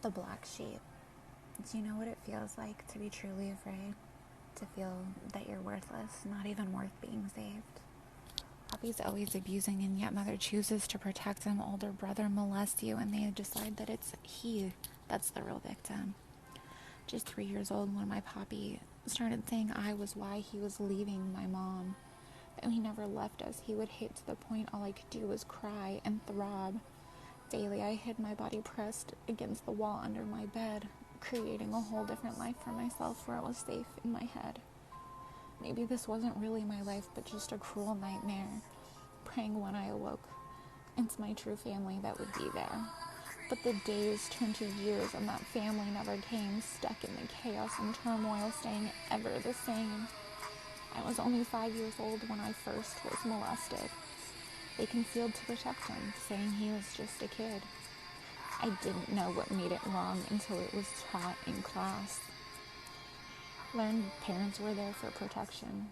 The black sheep. Do you know what it feels like to be truly afraid? To feel that you're worthless, not even worth being saved. Puppy's always abusing, and yet mother chooses to protect him. Older brother molests you, and they decide that it's he that's the real victim. Just 3 years old when my puppy started saying I was why he was leaving my mom. But he never left us. He would hate to the point all I could do was cry and throb. Daily, I hid my body pressed against the wall under my bed, creating a whole different life for myself where it was safe in my head. Maybe this wasn't really my life, but just a cruel nightmare, praying when I awoke into my true family that would be there. But the days turned to years, and that family never came, stuck in the chaos and turmoil, staying ever the same. I was only 5 years old when I first was molested. They concealed to protect him, saying he was just a kid. I didn't know what made it wrong until it was taught in class. Learned parents were there for protection.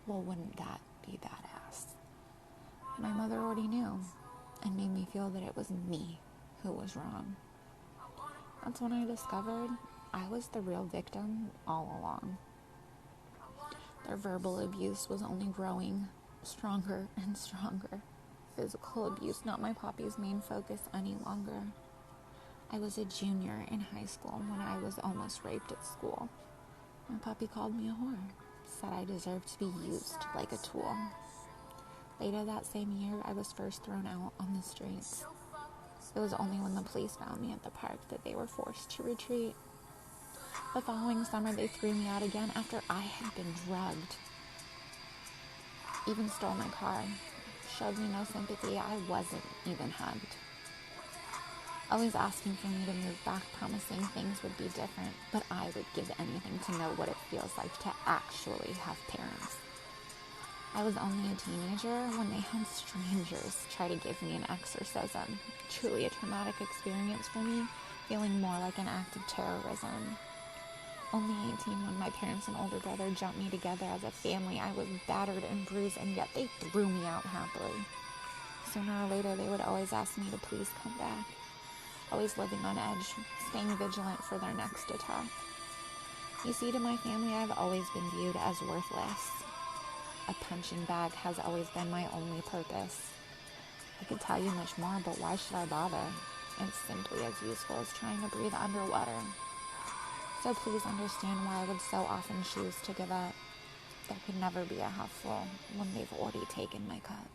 Well, wouldn't that be badass? My mother already knew and made me feel that it was me who was wrong. That's when I discovered I was the real victim all along. Their verbal abuse was only growing stronger and stronger. Physical abuse, not my poppy's main focus any longer. I was a junior in high school when I was almost raped at school. My puppy called me a whore, said I deserved to be used like a tool. Later that same year, I was first thrown out on the streets. It was only when the police found me at the park that they were forced to retreat. The following summer, they threw me out again after I had been drugged. Even stole my car. Showed me no sympathy. I wasn't even hugged. Always asking for me to move back, promising things would be different, but I would give anything to know what it feels like to actually have parents. I was only a teenager when they had strangers try to give me an exorcism. Truly a traumatic experience for me, feeling more like an act of terrorism. Only 18 when my parents and older brother jumped me together as a family. I was battered and bruised, and yet they threw me out happily. Sooner or later, they would always ask me to please come back. Always living on edge, staying vigilant for their next attack. You see, to my family, I've always been viewed as worthless. A punching bag has always been my only purpose. I could tell you much more, but why should I bother? It's simply as useful as trying to breathe underwater. So please understand why I would so often choose to give up. There could never be a half full when they've already taken my cup.